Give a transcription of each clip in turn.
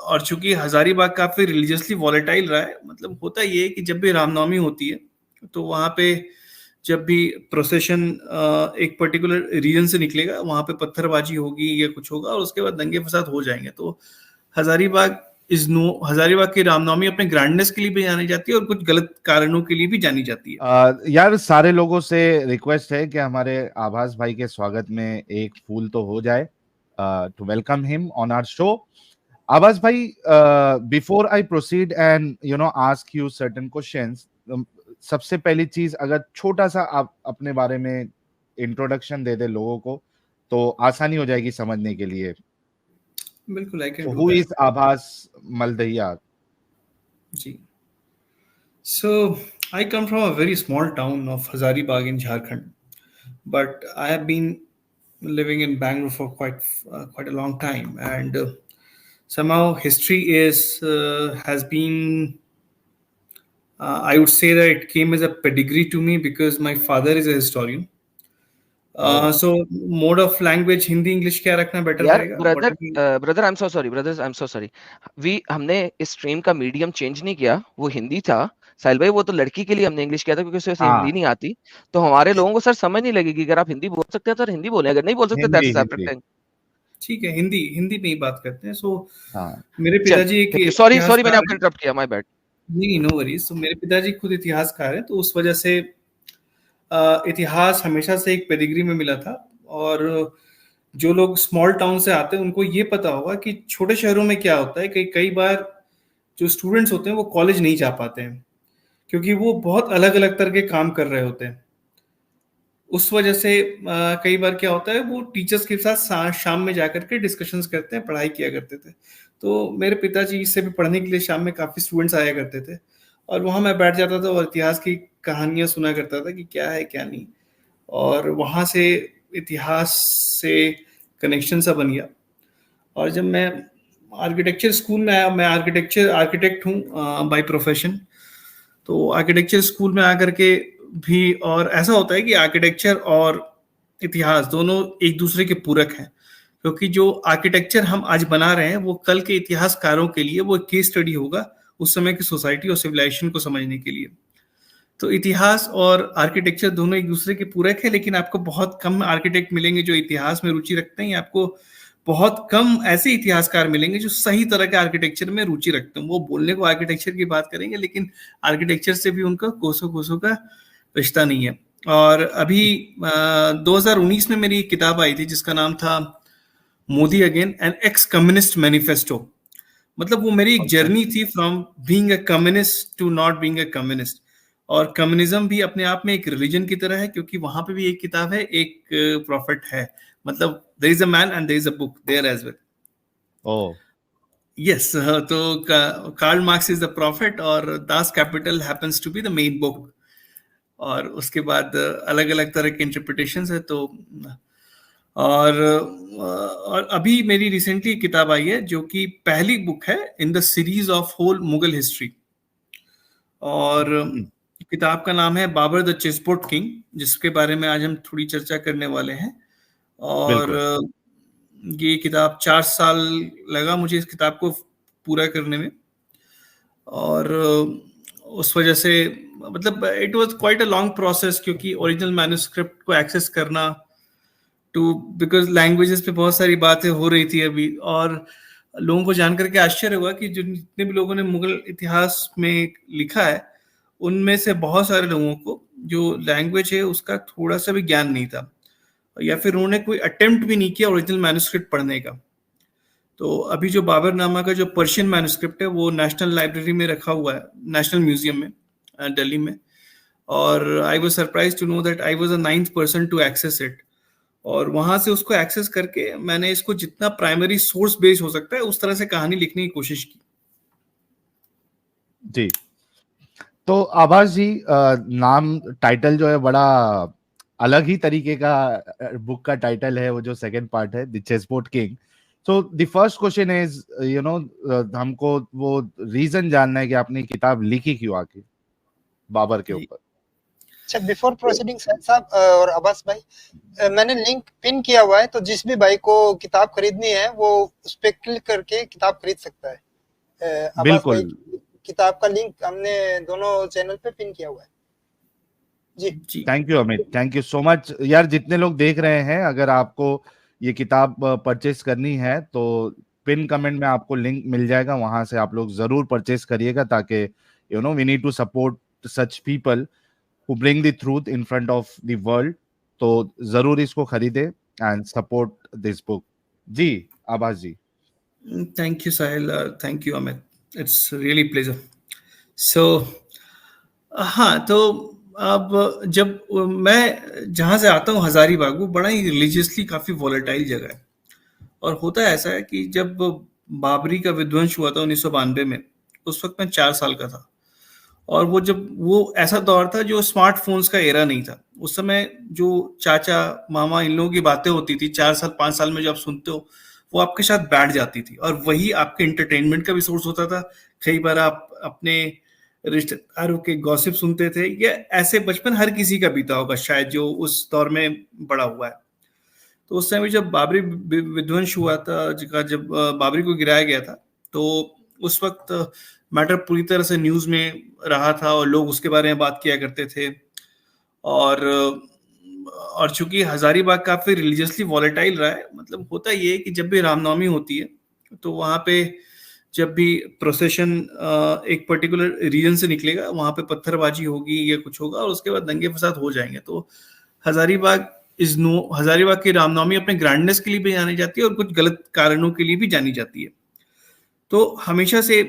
और चूंकि हजारीबाग काफी रिलीजियसली वॉलेटाइल रहा है, मतलब होता ये है कि जब भी रामनवमी होती है तो वहां पे जब भी प्रोसेशन एक पर्टिकुलर रीजन से निकलेगा, वहां पे पत्थरबाजी होगी या कुछ होगा और उसके बाद दंगे फसाद हो जाएंगे। तो हजारीबाग हजारीबाग की रामनवमी अपने ग्रैंडनेस के लिए भी जानी जाती है और कुछ गलत कारणों के लिए भी जानी जाती है। यार सारे लोगों से रिक्वेस्ट है कि हमारे आभास भाई के स्वागत में एक फूल तो हो जाए, to welcome him on our show. Abhas भाई, before I proceed and ask you certain questions, सबसे पहली चीज, अगर छोटा सा आप अपने बारे में इंट्रोडक्शन दे दे लोगों को तो आसानी हो जाएगी समझने के लिए। बिल्कुल, I can do who that. Is आभास मलदहिया? जी, so I come from a very small town of Hazaribagh in Jharkhand, but I have been living in Bangalore for quite a long time, and somehow history is has been, I would say that it came as a pedigree to me because my father is a historian. So mode of language Hindi English क्या रखना better यार रहेगा? Brother I am so sorry, brothers I am so sorry, हमने इस stream का medium change नहीं किया, वो हिंदी था साहिल भाई, वो तो लड़की के लिए हमने इंग्लिश किया था क्योंकि उसे हिंदी नहीं आती, तो हमारे लोगों को सर समझ नहीं लगेगी। अगर आप हिंदी बोल सकते हैं तो हिंदी बोले, अगर नहीं बोल सकते दैट्स अ सेपरेट थिंग। ठीक है, हिंदी में ही बात करते हैं। सो मेरे पिताजी एक सॉरी मैंने आपको इंटरप्ट किया, माय बैड। नहीं, नो वरीज। तो मेरे पिताजी खुद इतिहासकार हैं, तो उस वजह से इतिहास हमेशा से एक पेडिग्री में मिला था। और जो लोग स्मॉल टाउन से आते हैं उनको ये पता होगा कि छोटे शहरों में क्या होता है कि कई बार जो स्टूडेंट्स होते हैं वो कॉलेज नहीं जा पाते हैं क्योंकि वो बहुत अलग अलग तरह के काम कर रहे होते हैं। उस वजह से कई बार क्या होता है, वो टीचर्स के साथ शाम में जाकर के डिस्कशंस करते हैं, पढ़ाई किया करते थे। तो मेरे पिताजी इससे भी पढ़ने के लिए शाम में काफ़ी स्टूडेंट्स आया करते थे और वहाँ मैं बैठ जाता था और इतिहास की कहानियाँ सुना करता था कि क्या है क्या नहीं। और वहाँ से इतिहास से कनेक्शन सा बन गया। और जब मैं आर्किटेक्चर स्कूल में आया, मैं आर्किटेक्ट हूँ बाय प्रोफेशन। तो आर्किटेक्चर स्कूल में आकर के भी, और ऐसा होता है कि आर्किटेक्चर और इतिहास दोनों एक दूसरे के पूरक हैं, क्योंकि जो आर्किटेक्चर हम आज बना रहे हैं वो कल के इतिहासकारों के लिए वो केस स्टडी होगा उस समय की सोसाइटी और सिविलाइजेशन को समझने के लिए। तो इतिहास और आर्किटेक्चर दोनों एक दूसरे के पूरक है, लेकिन आपको बहुत कम आर्किटेक्ट मिलेंगे जो इतिहास में रुचि रखते हैं, आपको बहुत कम ऐसे इतिहासकार मिलेंगे जो सही तरह के आर्किटेक्चर में रुचि रखते हैं। वो बोलने को आर्किटेक्चर की बात करेंगे लेकिन आर्किटेक्चर से भी उनका कोसों का रिश्ता नहीं है। और अभी 2019 में मेरी एक किताब आई थी जिसका नाम था Modi again, an ex communist manifesto. मतलब वो मेरी एक जर्नी थी from being a communist to not being a communist. और कम्युनिज्म भी अपने आप में एक रिलीजन की तरह है, क्योंकि वहां पे भी एक किताब है, एक प्रॉफिट है। मतलब there is a man and there is a book there as well. Oh yes, तो Karl Marx is the prophet और Das Kapital happens to be the main book. और उसके बाद अलग अलग तरह के इंटरप्रिटेशंस है। तो और अभी मेरी रिसेंटली किताब आई है जो कि पहली बुक है in the series of whole Mughal history. और किताब का नाम है बाबर द चेसबोर्ड किंग, जिसके बारे में आज हम थोड़ी चर्चा करने वाले हैं। और ये किताब 4 साल लगा मुझे इस किताब को पूरा करने में। और उस वजह से मतलब it was quite a long process, क्योंकि ओरिजिनल मैन्युस्क्रिप्ट को एक्सेस करना बिकॉज लैंग्वेजेस पे बहुत सारी बातें हो रही थी अभी। और लोगों को जानकर के आश्चर्य हुआ कि जो जितने भी लोगों ने मुगल इतिहास में लिखा है उनमें से बहुत सारे लोगों को जो लैंग्वेज है उसका थोड़ा सा भी ज्ञान नहीं था, या फिर उन्होंने कोई अटेम्प्ट भी नहीं किया ओरिजिनल मैन्युस्क्रिप्ट पढ़ने का। तो अभी जो बाबरनामा का जो पर्शियन मैन्युस्क्रिप्ट है वो नेशनल लाइब्रेरी में रखा हुआ है, नेशनल म्यूजियम में दिल्ली में। और I was surprised to know that I was the 9th person to access it. और वहां से उसको एक्सेस करके मैंने इसको जितना प्राइमरी सोर्स बेस हो सकता है उस तरह से कहानी लिखने की कोशिश की। जी, तो आभास जी, नाम टाइटल जो है बड़ा अलग ही तरीके का बुक का टाइटल है, वो जो सेकंड पार्ट है the chessboard king. So the first question is हमको वो रीजन जानना है कि आपने किताब लिखी क्यों आखिर बाबर के ऊपर। अच्छा, बिफोर प्रोसीडिंग साहब और अब्बास भाई, मैंने लिंक पिन किया हुआ है, तो जिस भी भाई को किताब खरीदनी है वो उस पे क्लिक करके किताब खरीद सकता है। अब्बास भाई बिल्कुल। की किताब का लिंक हमने दोनों चैनल पे पिन किया हुआ है। जी जी thank you Amit, thank you so much यार। जितने लोग देख रहे हैं, अगर आपको ये किताब परचेस करनी है तो पिन कमेंट में आपको लिंक मिल जाएगा, वहां से आप लोग जरूर परचेस करिएगा, ताकि we need to support such people who bring the truth in front of the world. तो जरूर इसको खरीदे एंड सपोर्ट दिस बुक। जी Abhas ji. Thank you Sahil, thank you Amit, it's really pleasure. So हाँ, तो अब जब मैं जहाँ से आता हूँ हजारीबाग, वो बड़ा ही रिलीजियसली काफी वॉलेटाइल जगह है। और होता ऐसा है कि जब बाबरी का विध्वंस हुआ था 1992 में, उस वक्त मैं 4 साल का था। और वो जब वो ऐसा दौर था जो स्मार्टफोन्स का एरा नहीं था उस समय। जो चाचा मामा इन लोगों की बातें होती थी 4 साल 5 साल में, जो आप सुनते हो, वो आपके साथ बैठ जाती थी और वही आपके इंटरटेनमेंट का भी सोर्स होता था। कई बार आप अपने रिश्तेदारों के गॉसिप सुनते थे। ये ऐसे बचपन हर किसी का बीता होगा शायद, जो उस दौर में बड़ा हुआ है। तो उस समय जब बाबरी विध्वंस हुआ था, जब बाबरी को गिराया गया था, तो उस वक्त मैटर पूरी तरह से न्यूज में रहा था और लोग उसके बारे में बात किया करते थे। और चूंकि हजारीबाग काफी रिलीजियसली वॉलेटाइल रहा है, मतलब होता ये है कि जब भी रामनवमी होती है तो वहां पे जब भी प्रोसेशन एक पर्टिकुलर रीजन से निकलेगा, वहां पे पत्थरबाजी होगी या कुछ होगा और उसके बाद दंगे फसाद हो जाएंगे। तो हजारीबाग हजारीबाग की रामनवमी अपने ग्रैंडनेस के लिए भी जानी जाती है और कुछ गलत कारणों के लिए भी जानी जाती है। तो हमेशा से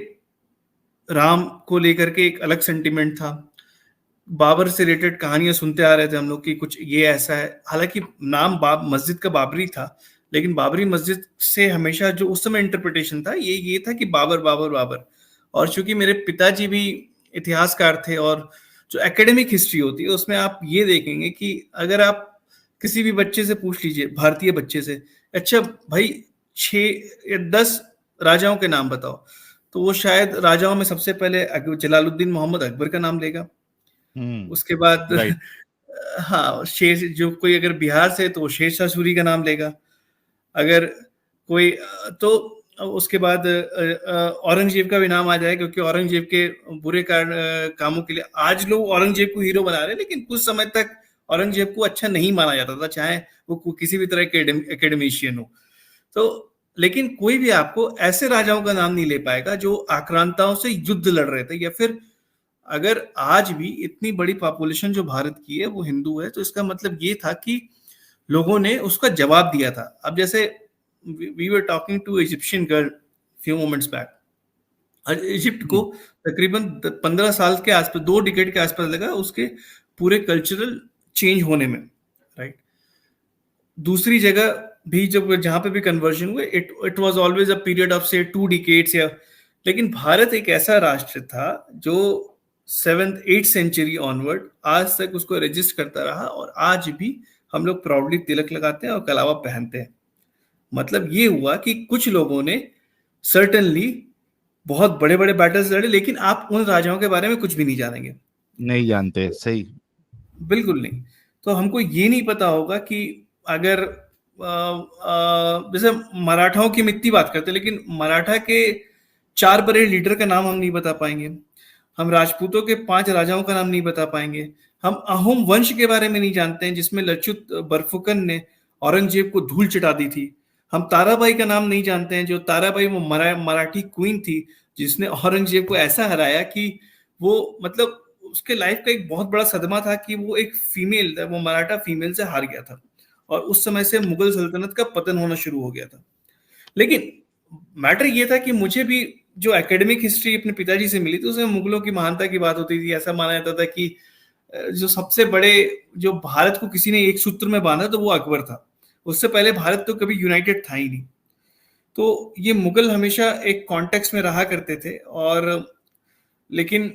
राम को लेकर के एक अलग सेंटिमेंट था। बाबर से रिलेटेड कहानियां सुनते आ रहे थे हम लोग कि कुछ ये ऐसा है। हालांकि नाम मस्जिद का बाबरी था, लेकिन बाबरी मस्जिद से हमेशा जो उस समय इंटरप्रिटेशन था ये था कि बाबर बाबर बाबर। और चूंकि मेरे पिताजी भी इतिहासकार थे, और जो एकेडमिक हिस्ट्री होती है उसमें आप ये देखेंगे कि अगर आप किसी भी बच्चे से पूछ लीजिए, भारतीय बच्चे से, अच्छा भाई 6 या 10 राजाओं के नाम बताओ, तो वो शायद राजाओं में सबसे पहले जलालुद्दीन मोहम्मद अकबर का नाम लेगा। उसके बाद राइट। हाँ, शेर, जो कोई अगर बिहार से तो वो शेरशाह सूरी का नाम लेगा। अगर कोई तो उसके बाद औरंगजेब का भी नाम आ जाए, क्योंकि औरंगजेब के बुरे कामों के लिए आज लोग औरंगजेब को हीरो बना रहे हैं, लेकिन कुछ समय तक औरंगजेब को अच्छा नहीं माना जाता था, चाहे वो किसी भी तरह के एकेडमिशियन हो। तो लेकिन कोई भी आपको ऐसे राजाओं का नाम नहीं ले पाएगा जो आक्रांताओं से युद्ध लड़ रहे थे। या फिर अगर आज भी इतनी बड़ी पॉपुलेशन जो भारत की है वो हिंदू है, तो इसका मतलब ये था कि लोगों ने उसका जवाब दिया था। अब जैसे we were talking to Egyptian girl few moments back, Egypt को तकरीबन 15 साल के आसपास, 2 डिकेड के आसपास लगा उसके पूरे कल्चरल चेंज होने में, राइट। दूसरी जगह भी जब जहां पे भी कन्वर्जन हुए, it was always a period of से 2 डिकेड्स या। लेकिन भारत एक ऐसा राष्ट्र था जो 7th 8th सेंचुरी ऑनवर्ड आज तक उसको रजिस्ट करता रहा, और आज भी हम लोग प्राउडली तिलक लगाते हैं और कलावा पहनते हैं। मतलब ये हुआ कि कुछ लोगों ने सर्टेनली बहुत बड़े बड़े बैटल्स लड़े, लेकिन आप उन राजाओं के बारे में कुछ भी नहीं जानेंगे। नहीं जानते, सही। बिल्कुल नहीं। तो हमको ये नहीं पता होगा कि अगर जैसे मराठाओं की मिट्टी बात करते हैं, लेकिन मराठा के 4 बड़े लीडर का नाम हम नहीं बता पाएंगे। हम राजपूतों के 5 राजाओं का नाम नहीं बता पाएंगे। हम अहोम वंश के बारे में नहीं जानते हैं, जिसमें लच्युत बरफुकन ने औरंगजेब को धूल चटा दी थी। हम ताराबाई का नाम नहीं जानते हैं, जो ताराबाई वो मराठी क्वीन थी जिसने औरंगजेब को ऐसा हराया कि वो, मतलब उसके लाइफ का एक बहुत बड़ा सदमा था कि वो एक फीमेल, वो मराठा फीमेल से हार गया था, और उस समय से मुगल सल्तनत का पतन होना शुरू हो गया था। लेकिन मैटर ये था कि मुझे भी जो एकेडमिक हिस्ट्री अपने पिताजी से मिली थी उसमें मुगलों की महानता की बात होती थी। ऐसा माना जाता था कि जो सबसे बड़े, जो भारत को किसी ने एक सूत्र में बांधा तो वो अकबर था। उससे पहले भारत तो कभी यूनाइटेड था ही नहीं। तो ये मुगल हमेशा एक कॉन्टेक्स्ट में रहा करते थे। और लेकिन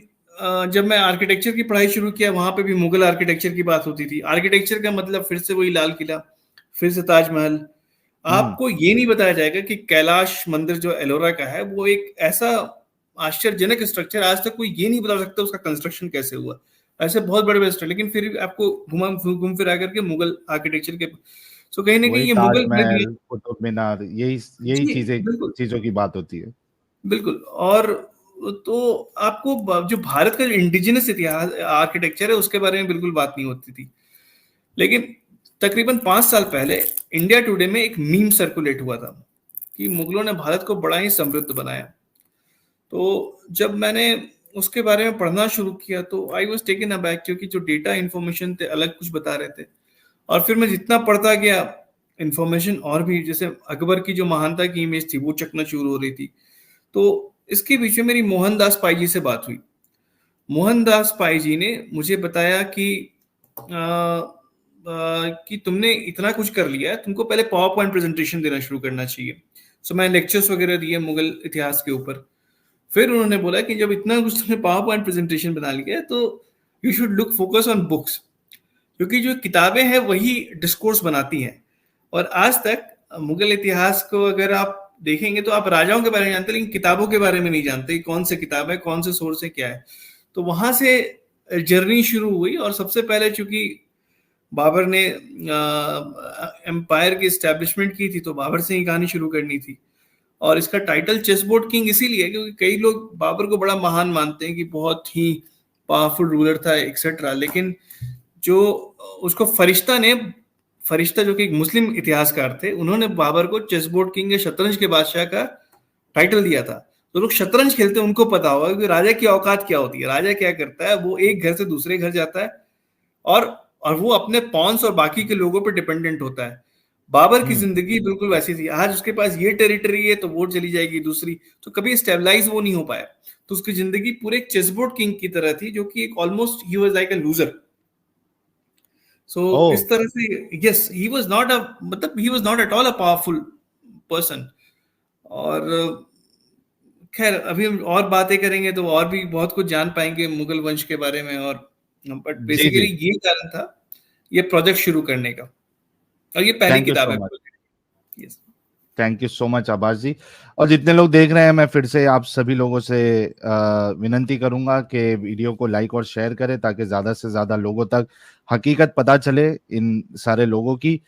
जब मैं आर्किटेक्चर की पढ़ाई शुरू किया, वहां पे भी मुगल आर्किटेक्चर की बात होती थी। आर्किटेक्चर का मतलब फिर से वही लाल किला, फिर से ताजमहल। आपको ये नहीं बताया जाएगा कि कैलाश मंदिर जो एलोरा का है वो एक ऐसा आश्चर्यजनक स्ट्रक्चर, आज तक कोई ये नहीं बता सकता उसका कंस्ट्रक्शन कैसे हुआ। ऐसे बहुत बड़े बड़े, लेकिन फिर भी आपको घूम फिरा करके मुगल आर्किटेक्चर के, सो कहीं ना कहीं वही ये मुगल ताजमहल, कुतुब मीनार, यही जी चीजें, बिल्कुल। चीजों की बात होती है। बिल्कुल। और तो आपको जो भारत का जो इंडिजिनस इतिहास आर्किटेक्चर है उसके बारे में बिल्कुल बात नहीं होती थी। लेकिन तकरीबन 5 साल पहले इंडिया टुडे में एक मीम सर्कुलेट हुआ था कि मुगलों ने भारत को बड़ा ही समृद्ध बनाया। तो जब मैंने उसके बारे में पढ़ना शुरू किया तो आई वाज टेकन अबैक, क्योंकि जो डेटा इन्फॉर्मेशन थे अलग कुछ बता रहे थे। और फिर मैं जितना पढ़ता गया इन्फॉर्मेशन और भी, जैसे अकबर की जो महानता की इमेज थी वो चकनाचूर हो रही थी। तो इसके बीच में मेरी मोहनदास पाई जी से बात हुई। मोहनदास पाई जी ने मुझे बताया कि तुमने इतना कुछ कर लिया है, तुमको पहले पावर पॉइंट प्रेजेंटेशन देना शुरू करना चाहिए। सो मैं लेक्चर्स वगैरह दिए मुगल इतिहास के ऊपर। फिर उन्होंने बोला कि जब इतना कुछ तुमने पावर पॉइंट प्रेजेंटेशन बना लिया है तो you should look focus on books, क्योंकि जो किताबें हैं वही डिस्कोर्स बनाती हैं। और आज तक मुगल इतिहास को अगर आप देखेंगे तो आप राजाओं के बारे में जानते हैं, लेकिन किताबों के बारे में नहीं जानते कौन से किताब है, कौन से सोर्स है, क्या है। तो वहां से जर्नी शुरू हुई। और सबसे पहले चूंकि बाबर ने एम्पायर की एस्टेब्लिशमेंट की थी तो बाबर से ही कहानी शुरू करनी थी। और इसका टाइटल चेस बोर्ड किंग इसीलिए क्योंकि कई लोग बाबर को बड़ा महान मानते हैं कि बहुत ही पावरफुल रूलर था एक्सेट्रा, लेकिन जो उसको फरिश्ता जो कि एक मुस्लिम इतिहासकार थे, उन्होंने बाबर को चेस बोर्ड किंग या शतरंज के बादशाह का टाइटल दिया था। तो लोग शतरंज खेलते हैं उनको पता होगा कि राजा की औकात क्या होती है, राजा क्या करता है। वो एक घर से दूसरे घर जाता है और वो अपने पॉन्स और बाकी के लोगों पर डिपेंडेंट होता है। बाबर की जिंदगी बिल्कुल वैसी थी। आज उसके पास ये टेरिटरी है तो वो चली जाएगी दूसरी, तो कभी स्टेबलाइज वो नहीं हो पाया। तो उसकी जिंदगी पूरे एक चेसबोर्ड किंग की तरह थी, जो कि एक ऑलमोस्ट ही was like a loser. So इस तरह से yes, he was not a मतलब he was not at all a powerful person. और खैर अभी हम और बातें करेंगे तो और भी बहुत कुछ जान पाएंगे मुगल वंश के बारे में। और बट जी बेसिकली जी, ये कारण था ये प्रोजेक्ट शुरू करने का, और ये पहली थैंक यू किताब सो है much. Project. Yes. Thank you so much आबाज जी। और जितने लोग देख रहे हैं, मैं फिर से आप सभी लोगों से विनंती करूंगा कि वीडियो को लाइक और शेयर करें ताकि ज्यादा से ज्यादा लोगों तक हकीकत पता चले इन सारे लोगों की।